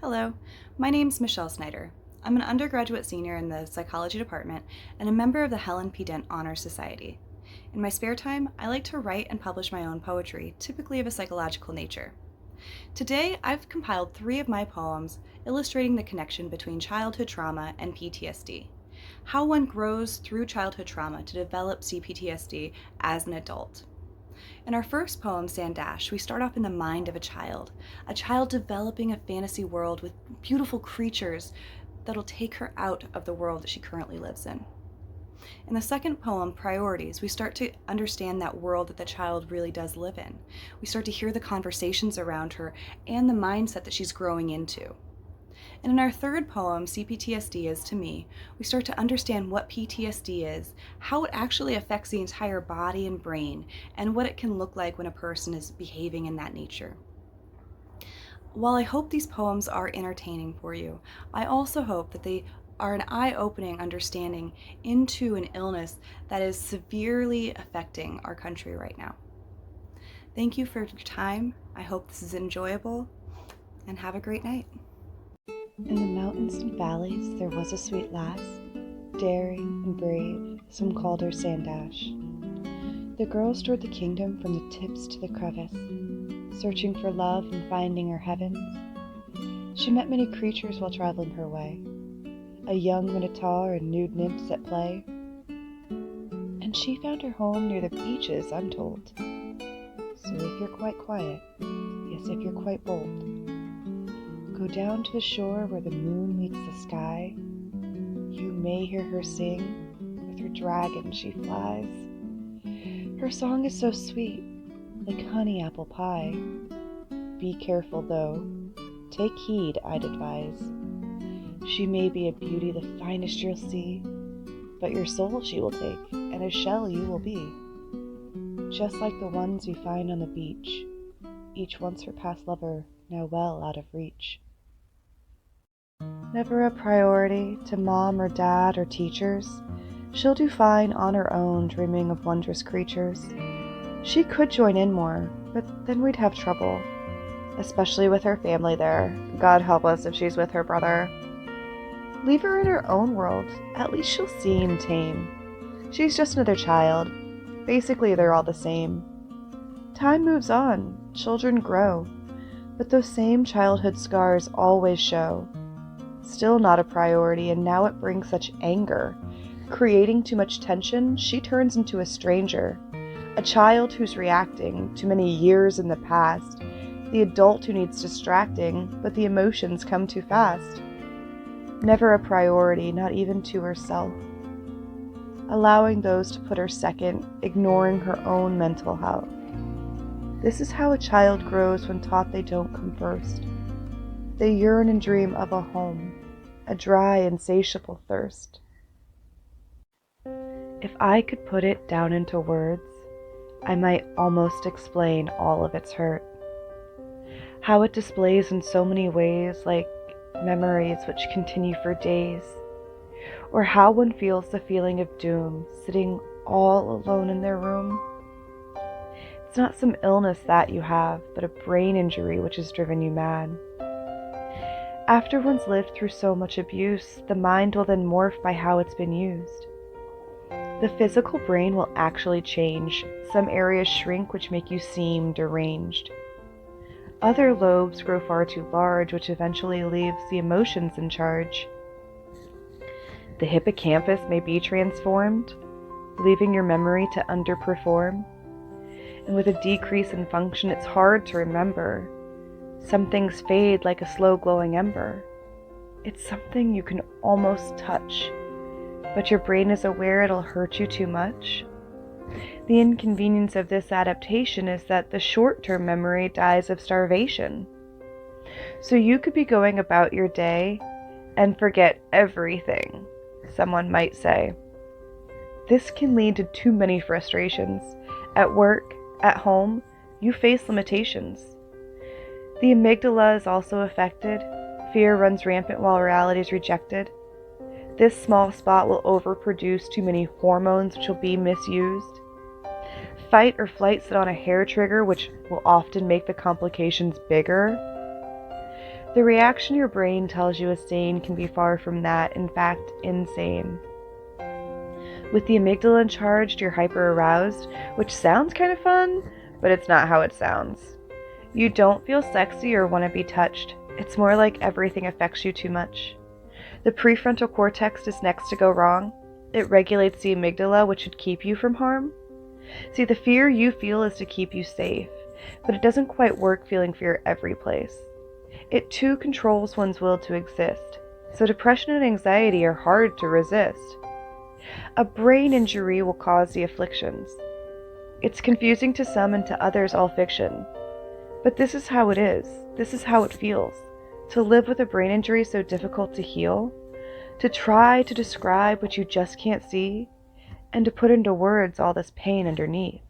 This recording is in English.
Hello, my name's Michelle Snyder. I'm an undergraduate senior in the psychology department and a member of the Helen P. Dent Honor Society. In my spare time, I like to write and publish my own poetry, typically of a psychological nature. Today, I've compiled 3 of my poems illustrating the connection between childhood trauma and PTSD, how one grows through childhood trauma to develop CPTSD as an adult. In our first poem, Sandash, we start off in the mind of a child developing a fantasy world with beautiful creatures that'll take her out of the world that she currently lives in. In the second poem, Priorities, we start to understand that world that the child really does live in. We start to hear the conversations around her and the mindset that she's growing into. And in our third poem, CPTSD is to me, we start to understand what PTSD is, how it actually affects the entire body and brain, and what it can look like when a person is behaving in that nature. While I hope these poems are entertaining for you, I also hope that they are an eye-opening understanding into an illness that is severely affecting our country right now. Thank you for your time. I hope this is enjoyable, and have a great night. In the mountains and valleys there was a sweet lass, daring and brave, some called her Sandash. The girl strode the kingdom from the tips to the crevice, searching for love and finding her heavens. She met many creatures while traveling her way, a young minotaur and nude nymphs at play, and she found her home near the beaches, I'm told. So if you're quite quiet, yes, if you're quite bold, go down to the shore where the moon meets the sky. You may hear her sing, with her dragon she flies. Her song is so sweet, like honey apple pie. Be careful though, take heed I'd advise. She may be a beauty the finest you'll see, but your soul she will take, and a shell you will be. Just like the ones we find on the beach, each once her past lover, now well out of reach. Never a priority to mom or dad or teachers, she'll do fine on her own, dreaming of wondrous creatures. She could join in more, but then we'd have trouble, especially with her family there. God help us if she's with her brother. Leave her in her own world, at least she'll seem tame. She's just another child. Basically, they're all the same. Time moves on, children grow, but those same childhood scars always show. Still not a priority, and now it brings such anger. Creating too much tension, she turns into a stranger, a child who's reacting to many years in the past, the adult who needs distracting, but the emotions come too fast. Never a priority, not even to herself. Allowing those to put her second, ignoring her own mental health. This is how a child grows when taught they don't come first. They yearn and dream of a home, a dry, insatiable thirst. If I could put it down into words, I might almost explain all of its hurt. How it displays in so many ways, like memories which continue for days, or how one feels the feeling of doom, sitting all alone in their room. It's not some illness that you have, but a brain injury which has driven you mad. After one's lived through so much abuse, the mind will then morph by how it's been used. The physical brain will actually change. Some areas shrink, which make you seem deranged. Other lobes grow far too large, which eventually leaves the emotions in charge. The hippocampus may be transformed, leaving your memory to underperform. And with a decrease in function, it's hard to remember. Some things fade like a slow glowing ember. It's something you can almost touch, but your brain is aware it'll hurt you too much. The inconvenience of this adaptation is that the short-term memory dies of starvation. So you could be going about your day and forget everything, someone might say. This can lead to too many frustrations. At work, at home, you face limitations. The amygdala is also affected. Fear runs rampant while reality is rejected. This small spot will overproduce too many hormones which will be misused. Fight or flight sit on a hair trigger which will often make the complications bigger. The reaction your brain tells you is sane can be far from that, in fact, insane. With the amygdala charged, you're hyper-aroused, which sounds kind of fun, but it's not how it sounds. You don't feel sexy or want to be touched. It's more like everything affects you too much. The prefrontal cortex is next to go wrong. It regulates the amygdala, which should keep you from harm. See, the fear you feel is to keep you safe, but it doesn't quite work feeling fear every place. It too controls one's will to exist, so depression and anxiety are hard to resist. A brain injury will cause the afflictions. It's confusing to some and to others all fiction. But this is how it is. This is how it feels. To live with a brain injury so difficult to heal, to try to describe what you just can't see, and to put into words all this pain underneath.